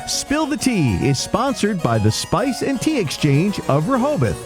Spill the Tea is sponsored by the Spice and Tea Exchange of Rehoboth.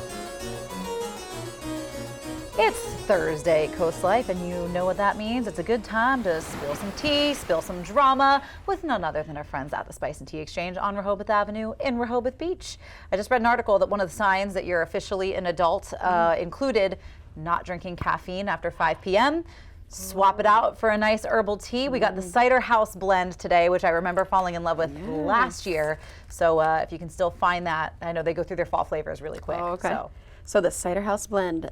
It's Thursday, CoastLife, and you know what that means. It's a good time to spill some tea, spill some drama with none other than our friends at the Spice and Tea Exchange on Rehoboth Avenue in Rehoboth Beach. I just read an article that one of the signs that you're officially an adult included not drinking caffeine after 5 p.m. Swap it out for a nice herbal tea. We got the Cider House blend today, which I remember falling in love with last year. So if you can still find that, I know they go through their fall flavors really quick. Oh, okay. So the Cider House blend,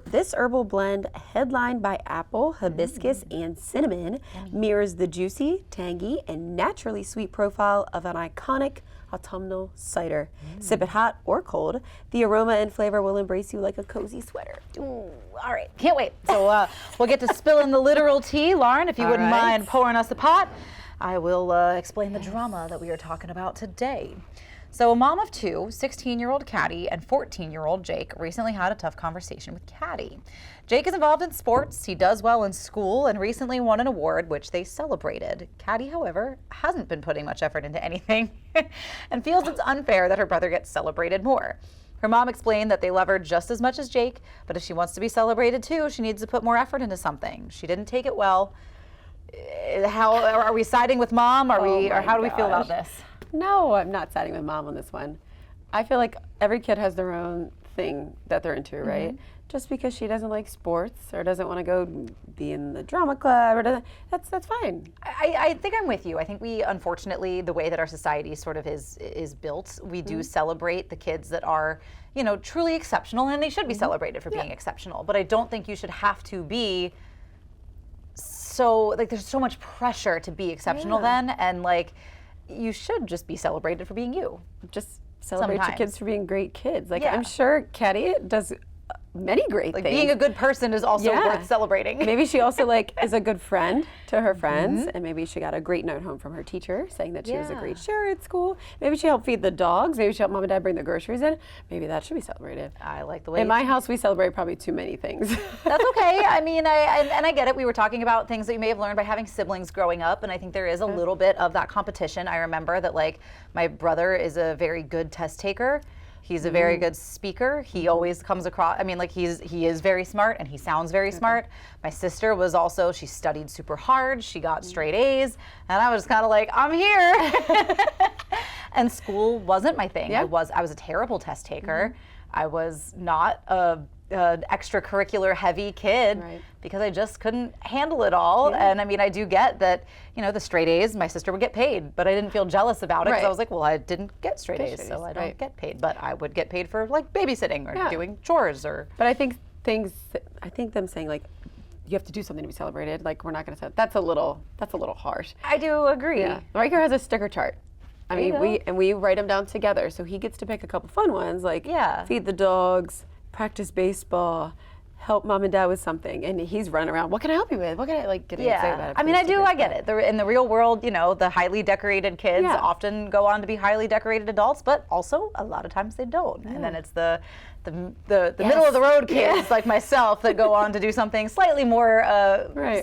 this herbal blend, headlined by apple, hibiscus, and cinnamon, mirrors the juicy, tangy, and naturally sweet profile of an iconic autumnal cider. Sip it hot or cold. The aroma and flavor will embrace you like a cozy sweater. Ooh, all right, can't wait. So we'll get to spill in the literal tea. Lauren, if you wouldn't mind pouring us a pot, I will explain the drama that we are talking about today. So a mom of two, 16-year-old Caddy and 14-year-old Jake, recently had a tough conversation with Caddy. Jake is involved in sports, he does well in school, and recently won an award, which they celebrated. Caddy, however, hasn't been putting much effort into anything and feels it's unfair that her brother gets celebrated more. Her mom explained that they love her just as much as Jake, but if she wants to be celebrated too, she needs to put more effort into something. She didn't take it well. How are we siding with mom? Or how do we feel about this? No, I'm not siding with mom on this one. I feel like every kid has their own thing that they're into, right? Just because she doesn't like sports or doesn't want to go be in the drama club, or that's fine. I think I'm with you. I think we, unfortunately, the way that our society sort of is built, we do celebrate the kids that are, you know, truly exceptional, and they should be celebrated for being exceptional. But I don't think you should have to be so, like, there's so much pressure to be exceptional then, and like, you should just be celebrated for being you. Just celebrate your kids for being great kids. Like, I'm sure Caddy does many great things. Being a good person is also worth celebrating. Maybe she also is a good friend to her friends, and maybe she got a great note home from her teacher saying that she was a great sharer at school. Maybe she helped feed the dogs. Maybe she helped mom and dad bring the groceries in. Maybe that should be celebrated. I like the way in my house we celebrate probably too many things. That's okay. I mean, I get it. We were talking about things that you may have learned by having siblings growing up, and I think there is a little bit of that competition. I remember that, like, my brother is a very good test taker. He's a very good speaker. He always comes across, I mean, like, he is very smart and he sounds very smart. My sister was also, she studied super hard. She got straight A's, and I was kind of like, I'm here. And school wasn't my thing. I was a terrible test taker. I was not an extracurricular heavy kid because I just couldn't handle it all. And I mean, I do get that, you know, the straight A's, my sister would get paid, but I didn't feel jealous about it because I was like, well, I didn't get straight A's, so I don't get paid. But I would get paid for, like, babysitting or doing chores or. But I think them saying, like, you have to do something to be celebrated, like, we're not going to, that's a little harsh. I do agree. Yeah. Riker has a sticker chart. I mean, we write them down together, so he gets to pick a couple fun ones, like feed the dogs, practice baseball, help mom and dad with something, and he's running around. What can I help you with? What can I, like, getting excited about it? I mean, I get it. In the real world, you know, the highly decorated kids often go on to be highly decorated adults, but also a lot of times they don't. And then it's the middle of the road kids like myself that go on to do something slightly more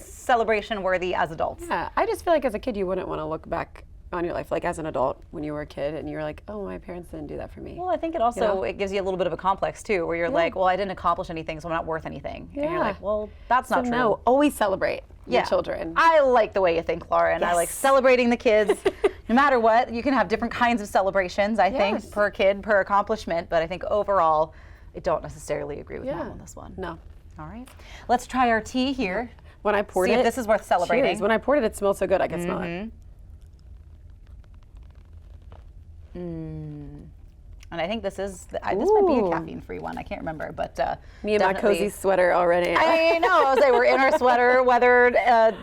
celebration worthy as adults. Yeah, I just feel like as a kid you wouldn't want to look back on your life, like as an adult, when you were a kid and you were like, oh, my parents didn't do that for me. Well, I think it also, it gives you a little bit of a complex too, where you're like, well, I didn't accomplish anything, so I'm not worth anything. And you're like, well, that's not true. No, always celebrate your children. I like the way you think, Lauren. I like celebrating the kids. No matter what, you can have different kinds of celebrations, I think, per kid, per accomplishment, but I think overall, I don't necessarily agree with Mom on this one. No. All right. Let's try our tea here. When I poured See if this is worth celebrating. Cheers. When I poured it, it smelled so good, I could smell it. And I think this might be a caffeine-free one. I can't remember, but me and my cozy sweater already. I know. I was like, we're in our sweater weathered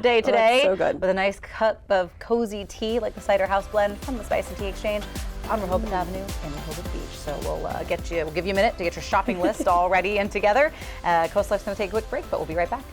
day today, so good. with a nice cup of cozy tea, like the Cider House blend from the Spice and Tea Exchange on Rehoboth Avenue in Rehoboth Beach. So we'll give you a minute to get your shopping list all ready and together. CoastLife's going to take a quick break, but we'll be right back.